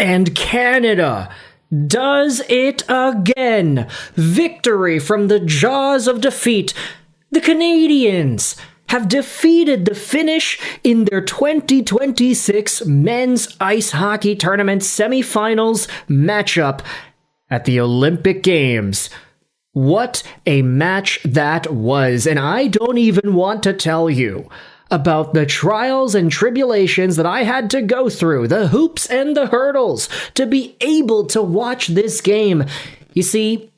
And Canada does it again. Victory from the jaws of defeat. The Canadians have defeated the Finnish in their 2026 men's ice hockey tournament semifinals matchup at the Olympic Games. What a match that was, and I don't even want to tell you about the trials and tribulations that I had to go through, the hoops and the hurdles, to be able to watch this game. You see,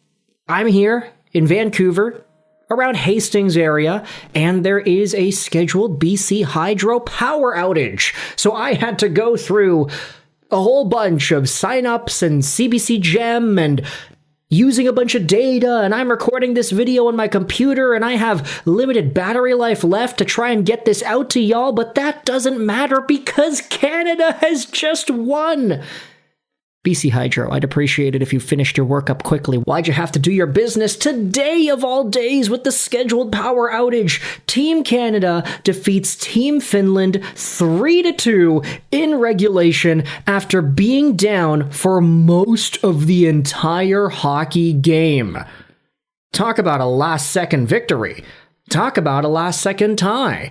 I'm here in Vancouver, around Hastings area, and there is a scheduled BC Hydro power outage. So I had to go through a whole bunch of signups and CBC Gem and using a bunch of data, and I'm recording this video on my computer, and I have limited battery life left to try and get this out to y'all, but that doesn't matter because Canada has just won. BC Hydro, I'd appreciate it if you finished your work up quickly. Why'd you have to do your business today of all days with the scheduled power outage? Team Canada defeats Team Finland 3-2 in regulation after being down for most of the entire hockey game. Talk about a last-second victory. Talk about a last-second tie.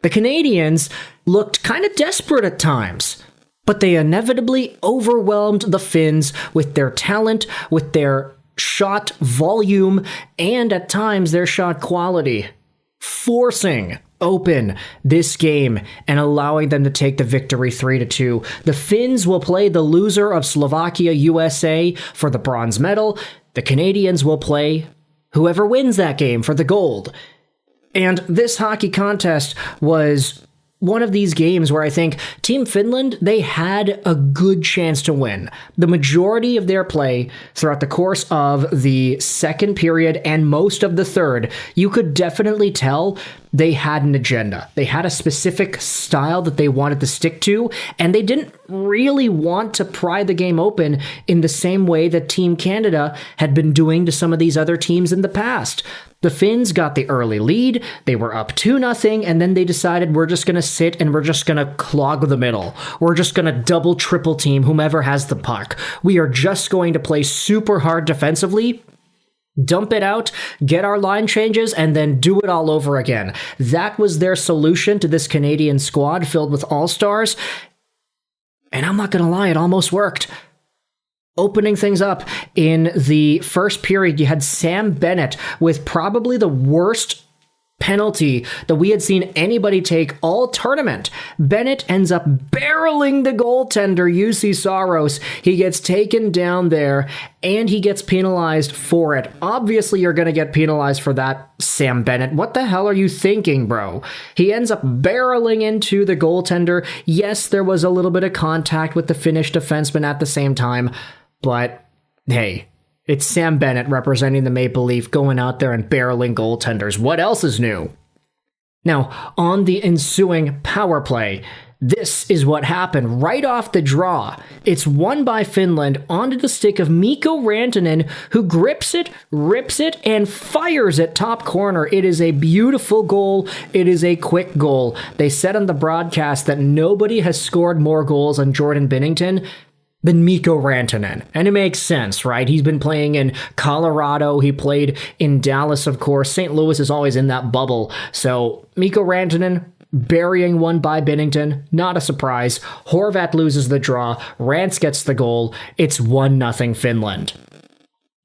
The Canadians looked kind of desperate at times, but they inevitably overwhelmed the Finns with their talent, with their shot volume, and at times their shot quality, forcing open this game and allowing them to take the victory 3-2. The Finns will play the loser of Slovakia-USA for the bronze medal. The Canadians will play whoever wins that game for the gold. And this hockey contest was one of these games where I think Team Finland, they had a good chance to win. The majority of their play throughout the course of the second period and most of the third, you could definitely tell they had an agenda. They had a specific style that they wanted to stick to, and they didn't really want to pry the game open in the same way that Team Canada had been doing to some of these other teams in the past. The Finns got the early lead, they were up 2-0, and then they decided we're just going to sit and we're just going to clog the middle. We're just going to double, triple team whomever has the puck. We are just going to play super hard defensively, dump it out, get our line changes, and then do it all over again. That was their solution to this Canadian squad filled with all-stars, and I'm not going to lie, it almost worked. Opening things up in the first period, you had Sam Bennett with probably the worst penalty that we had seen anybody take all tournament. Bennett ends up barreling the goaltender, UC Saros. He gets taken down there, and he gets penalized for it. Obviously, you're going to get penalized for that, Sam Bennett. What the hell are you thinking, bro? He ends up barreling into the goaltender. Yes, there was a little bit of contact with the Finnish defenseman at the same time, but hey, it's Sam Bennett representing the Maple Leaf going out there and barreling goaltenders. What else is new? Now, on the ensuing power play, this is what happened right off the draw. It's won by Finland onto the stick of Mikko Rantanen, who grips it, rips it, and fires it top corner. It is a beautiful goal. It is a quick goal. They said on the broadcast that nobody has scored more goals on Jordan Binnington than Mikko Rantanen. And it makes sense, right? He's been playing in Colorado. He played in Dallas, of course. St. Louis is always in that bubble. So Mikko Rantanen burying one by Binnington, not a surprise. Horvat loses the draw. Rance gets the goal. It's 1-0 Finland.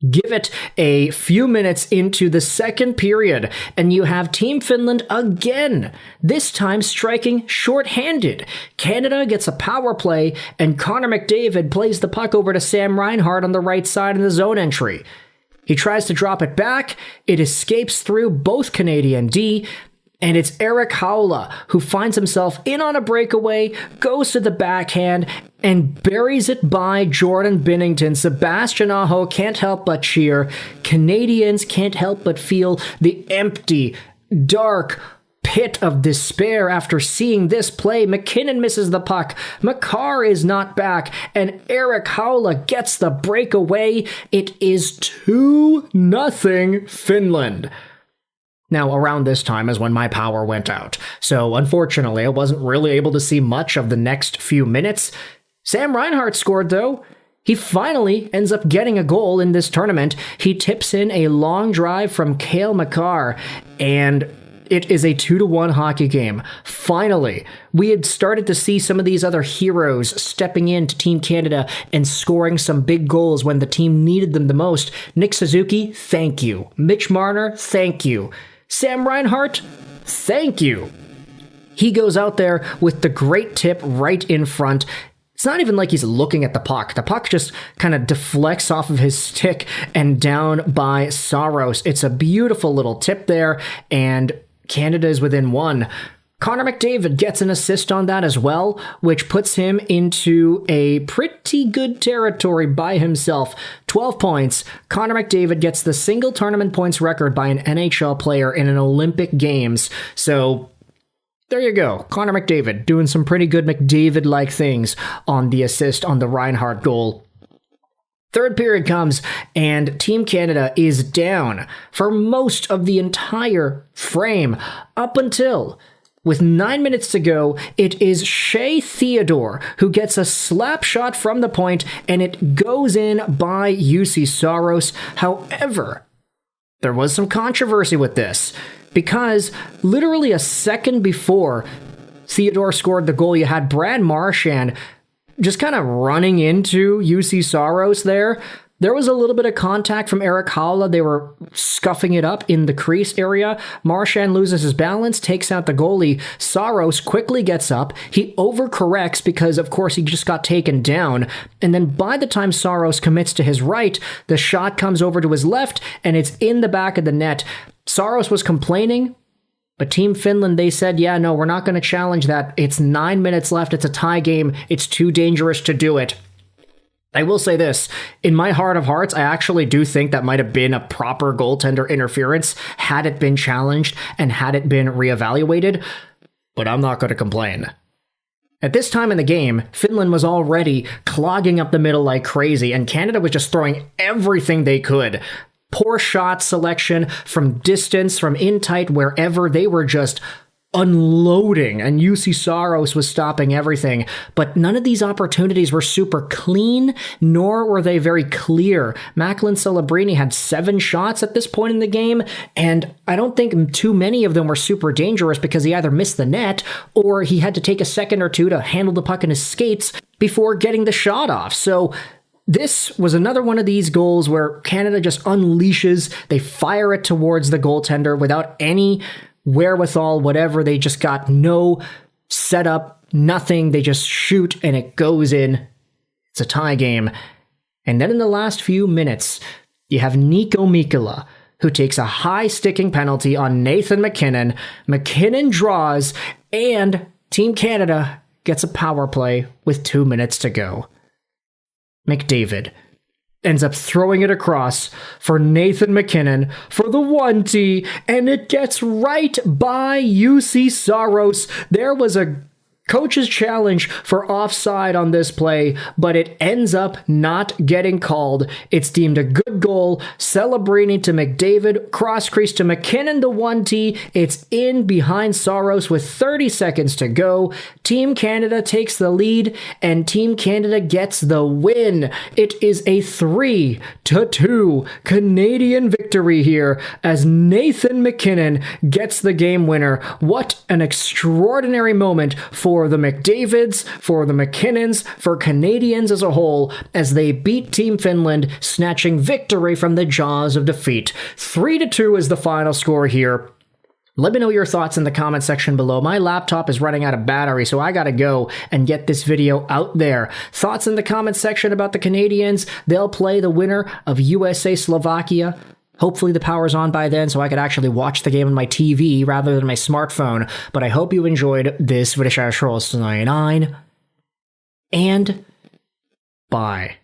Give it a few minutes into the second period, and you have Team Finland again, this time striking shorthanded. Canada gets a power play, and Connor McDavid plays the puck over to Sam Reinhart on the right side in the zone entry. He tries to drop it back. It escapes through both Canadian D, and it's Erik Haula who finds himself in on a breakaway, goes to the backhand, and buries it by Jordan Binnington. Sebastian Aho can't help but cheer. Canadians can't help but feel the empty, dark pit of despair after seeing this play. MacKinnon misses the puck. Makar is not back, and Erik Haula gets the breakaway. It is 2-0 Finland. Now, around this time is when my power went out, so unfortunately I wasn't really able to see much of the next few minutes. Sam Reinhart scored, though. He finally ends up getting a goal in this tournament. He tips in a long drive from Cale Makar, and it is a 2-1 hockey game. Finally, we had started to see some of these other heroes stepping into Team Canada and scoring some big goals when the team needed them the most. Nick Suzuki, thank you. Mitch Marner, thank you. Sam Reinhart, thank you. He goes out there with the great tip right in front. It's not even like he's looking at the puck. The puck just kind of deflects off of his stick and down by Saros. It's a beautiful little tip there, and Canada is within one. Connor McDavid gets an assist on that as well, which puts him into a pretty good territory by himself. 12 points. Connor McDavid gets the single tournament points record by an NHL player in an Olympic Games. So there you go. Connor McDavid doing some pretty good McDavid-like things on the assist on the Reinhart goal. Third period comes, and Team Canada is down for most of the entire frame up until, with 9 minutes to go, it is Shea Theodore who gets a slap shot from the point, and it goes in by UC Saros. However, there was some controversy with this, because literally a second before Theodore scored the goal, you had Brad Marchand just kind of running into UC Saros there. There was a little bit of contact from Eric Howla. They were scuffing it up in the crease area. Marchand loses his balance, takes out the goalie. Saros quickly gets up. He overcorrects because, of course, he just got taken down. And then by the time Saros commits to his right, the shot comes over to his left, and it's in the back of the net. Saros was complaining, but Team Finland, they said, yeah, no, we're not going to challenge that. It's 9 minutes left. It's a tie game. It's too dangerous to do it. I will say this, in my heart of hearts, I actually do think that might have been a proper goaltender interference had it been challenged and had it been reevaluated, but I'm not going to complain. At this time in the game, Finland was already clogging up the middle like crazy, and Canada was just throwing everything they could. Poor shot selection from distance, from in tight, wherever. They were just unloading, and UC Saros was stopping everything. But none of these opportunities were super clean, nor were they very clear. Macklin Celebrini had 7 shots at this point in the game, and I don't think too many of them were super dangerous because he either missed the net or he had to take a second or two to handle the puck in his skates before getting the shot off. So this was another one of these goals where Canada just unleashes. They fire it towards the goaltender without any wherewithal, whatever. They just got no setup, nothing. They just shoot and it goes in. It's a tie game. And then in the last few minutes, you have Nico Mikkola, who takes a high sticking penalty on Nathan MacKinnon. MacKinnon draws, and Team Canada gets a power play with 2 minutes to go. McDavid ends up throwing it across for Nathan MacKinnon for the 1T, and it gets right by UC Saros. There was a coach's challenge for offside on this play, but it ends up not getting called. It's deemed a good goal. Celebrini to McDavid, cross crease to MacKinnon, the 1T. It's in behind Saros with 30 seconds to go. Team Canada takes the lead, and Team Canada gets the win. It is a 3-2 Canadian victory here as Nathan MacKinnon gets the game winner. What an extraordinary moment for the McDavids, for the MacKinnons, for Canadians as a whole, as they beat Team Finland, snatching victory from the jaws of defeat. 3-2 is the final score here. Let me know your thoughts in the comment section below. My laptop is running out of battery, so I gotta go and get this video out there. Thoughts in the comment section about the Canadians. They'll play the winner of USA-Slovakia. Hopefully the power's on by then so I could actually watch the game on my TV rather than my smartphone. But I hope you enjoyed this video, and bye.